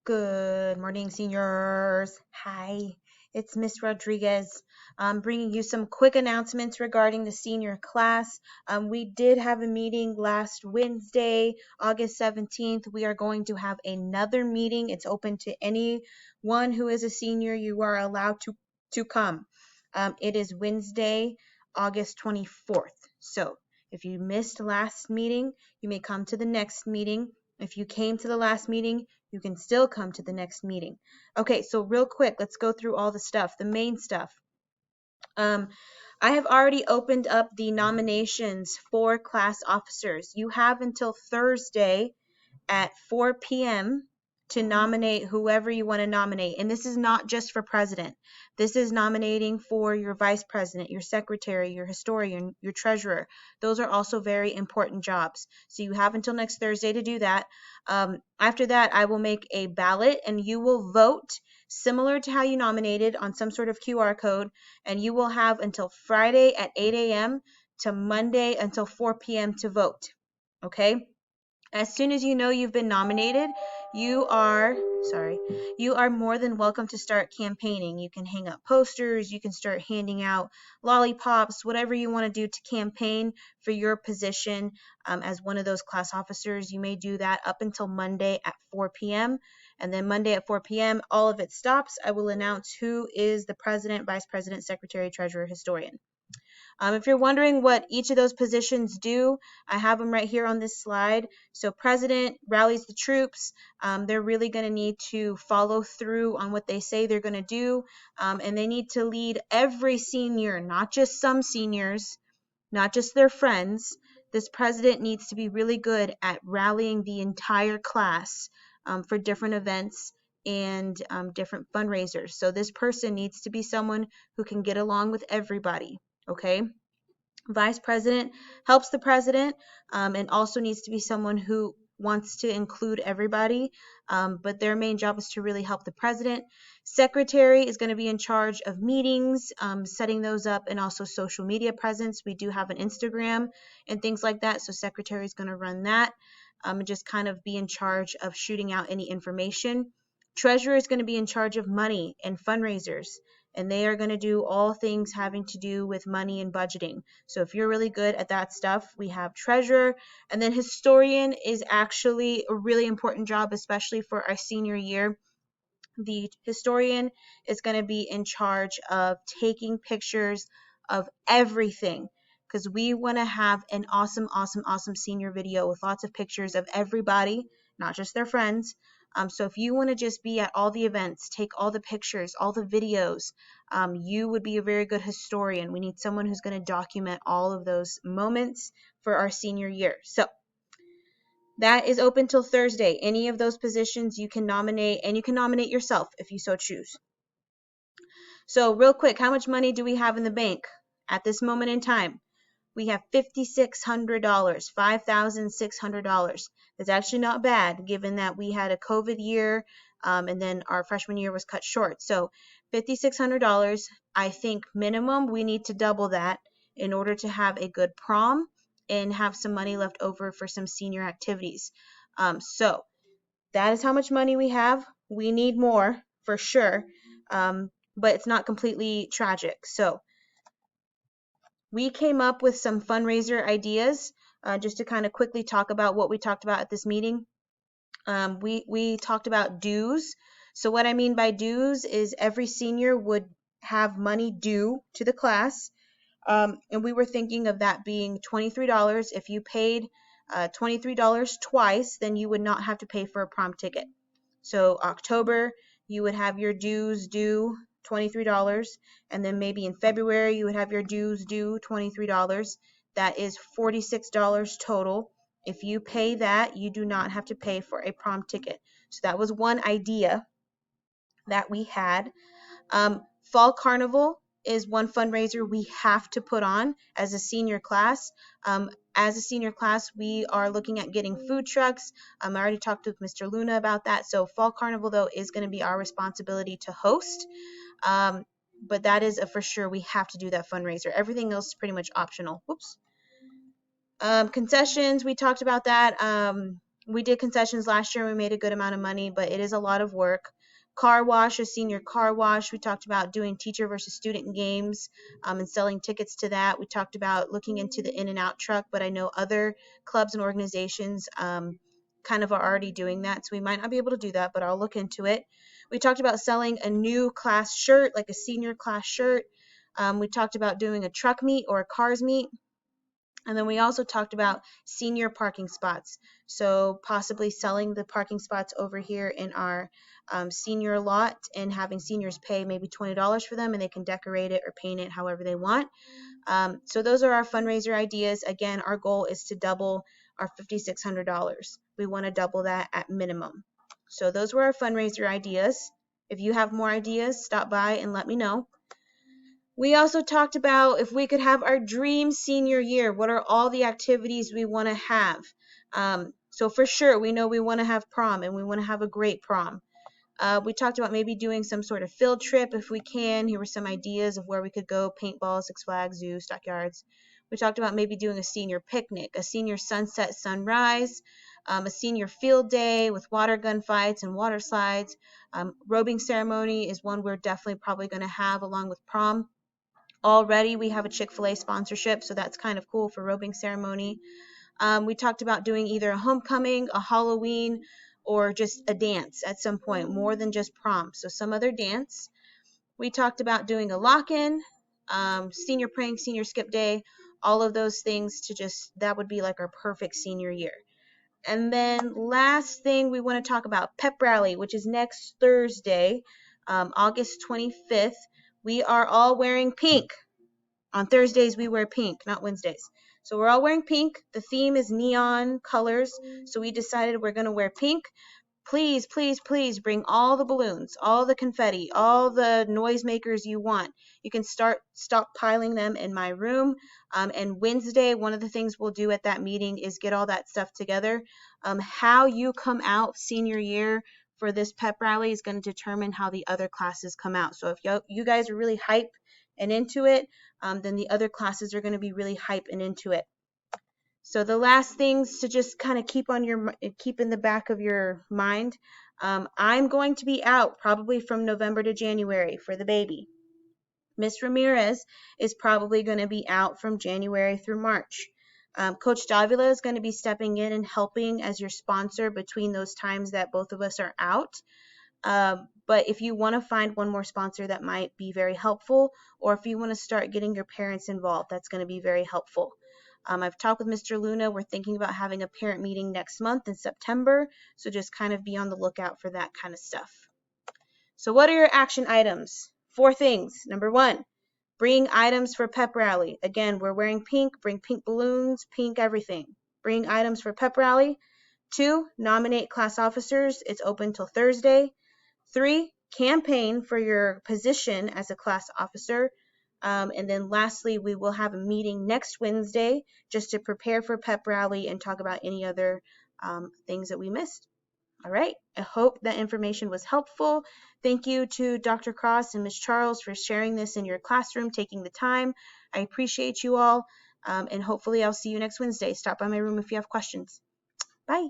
Good morning, seniors. Hi, it's Miss Rodriguez. I'm bringing you some quick announcements regarding the senior class. We did have a meeting last Wednesday, August 17th. We are going to have another meeting. It's open to anyone who is a senior. You are allowed to come. It is Wednesday, August 24th. So if you missed last meeting, you may come to the next meeting. If you came to the last meeting, you can still come to the next meeting. Okay, so real quick, let's go through all the stuff, the main stuff. I have already opened up the nominations for class officers. You have until Thursday at 4 p.m. to nominate whoever you want to nominate. And this is not just for president. This is nominating for your vice president, your secretary, your historian, your treasurer. Those are also very important jobs. So you have until next Thursday to do that. After that, I will make a ballot and you will vote similar to how you nominated on some sort of QR code. And you will have until Friday at 8 a.m. to Monday until 4 p.m. to vote. Okay? As soon as you know you've been nominated, you are more than welcome to start campaigning. You can hang up posters, you can start handing out lollipops, whatever you want to do to campaign for your position as one of those class officers. You may do that up until Monday at 4 p.m. And then Monday at 4 p.m., all of it stops. I will announce who is the president, vice president, secretary, treasurer, historian. If you're wondering what each of those positions do, I have them right here on this slide. So president rallies the troops. They're really going to need to follow through on what they say they're going to do. And they need to lead every senior, not just some seniors, not just their friends. This president needs to be really good at rallying the entire class for different events and different fundraisers. So this person needs to be someone who can get along with everybody. Okay. Vice president helps the president and also needs to be someone who wants to include everybody, but their main job is to really help the president. Secretary is going to be in charge of meetings, setting those up, and also social media presence. We do have an Instagram and things like that, so secretary is going to run that and just kind of be in charge of shooting out any information. Treasurer is going to be in charge of money and fundraisers, and they are going to do all things having to do with money and budgeting. So if you're really good at that stuff, we have treasurer. And then historian is actually a really important job, especially for our senior year. The historian is going to be in charge of taking pictures of everything, because we want to have an awesome senior video with lots of pictures of everybody, not just their friends. So if you want to just be at all the events, take all the pictures, all the videos, you would be a very good historian. We need someone who's going to document all of those moments for our senior year. So that is open till Thursday. Any of those positions you can nominate, and you can nominate yourself if you so choose. So real quick, how much money do we have in the bank at this moment in time? We have $5,600, $5,600. That's actually not bad, given that we had a COVID year and then our freshman year was cut short. So $5,600, I think minimum, we need to double that in order to have a good prom and have some money left over for some senior activities. So that is how much money we have. We need more for sure, but it's not completely tragic. So we came up with some fundraiser ideas just to kind of quickly talk about what we talked about at this meeting. We talked about dues. So what I mean by dues is every senior would have money due to the class. And we were thinking of that being $23. If you paid $23 twice, then you would not have to pay for a prom ticket. So October, you would have your dues due $23, and then maybe in February you would have your dues due $23. That is $46 total. If you pay that, you do not have to pay for a prom ticket. So that was one idea that we had. Fall Carnival is one fundraiser we have to put on as a senior class. As a senior class, we are looking at getting food trucks. I already talked with Mr. Luna about that. So Fall Carnival, though, is going to be our responsibility to host. But that is a for sure. We have to do that fundraiser. Everything else is pretty much optional. Whoops. Concessions, we talked about that. We did concessions last year and we made a good amount of money, but it is a lot of work. Car wash, a senior car wash. We talked about doing teacher versus student games and selling tickets to that. We talked about looking into the In-N-Out truck, but I know other clubs and organizations kind of are already doing that, so we might not be able to do that, but I'll look into it. We talked about selling a new class shirt, like a senior class shirt. We talked about doing a truck meet or a cars meet. And then we also talked about senior parking spots. So possibly selling the parking spots over here in our senior lot and having seniors pay maybe $20 for them and they can decorate it or paint it however they want. So those are our fundraiser ideas. Again, our goal is to double our $5,600. We want to double that at minimum. So those were our fundraiser ideas. If you have more ideas, stop by and let me know. We also talked about if we could have our dream senior year, what are all the activities we want to have? So for sure, we know we want to have prom and we want to have a great prom. We talked about maybe doing some sort of field trip if we can. Here were some ideas of where we could go: paintball, Six Flags, zoo, stockyards. We talked about maybe doing a senior picnic, a senior sunset sunrise, a senior field day with water gun fights and water slides. Robing ceremony is one we're definitely probably going to have along with prom. Already we have a Chick-fil-A sponsorship, so that's kind of cool for robing ceremony. We talked about doing either a homecoming, a Halloween, or just a dance at some point, more than just prom. So some other dance. We talked about doing a lock-in, senior prank, senior skip day, all of those things to just, that would be like our perfect senior year. And then last thing we want to talk about, Pep Rally, which is next Thursday, August 25th. We are all wearing pink. On Thursdays, we wear pink, not Wednesdays. So we're all wearing pink. The theme is neon colors. So we decided we're going to wear pink. Please, please, please bring all the balloons, all the confetti, all the noisemakers you want. You can start stockpiling them in my room. And Wednesday, one of the things we'll do at that meeting is get all that stuff together. How you come out senior year for this pep rally is going to determine how the other classes come out. So if you guys are really hype and into it, then the other classes are going to be really hype and into it. So the last things to just kind of keep in the back of your mind, I'm going to be out probably from November to January for the baby. Miss Ramirez is probably going to be out from January through March. Coach Davila is going to be stepping in and helping as your sponsor between those times that both of us are out. But if you want to find one more sponsor, that might be very helpful, or if you want to start getting your parents involved, that's going to be very helpful. I've talked with Mr. Luna. We're thinking about having a parent meeting next month in September, so just kind of be on the lookout for that kind of stuff. So what are your action items? 4 things. Number 1, bring items for pep rally. Again, we're wearing pink. Bring pink balloons, pink everything. Bring items for pep rally. 2, nominate class officers. It's open till Thursday. 3, campaign for your position as a class officer. And then lastly, we will have a meeting next Wednesday just to prepare for pep rally and talk about any other things that we missed. All right. I hope that information was helpful. Thank you to Dr. Cross and Ms. Charles for sharing this in your classroom, taking the time. I appreciate you all. And hopefully I'll see you next Wednesday. Stop by my room if you have questions. Bye.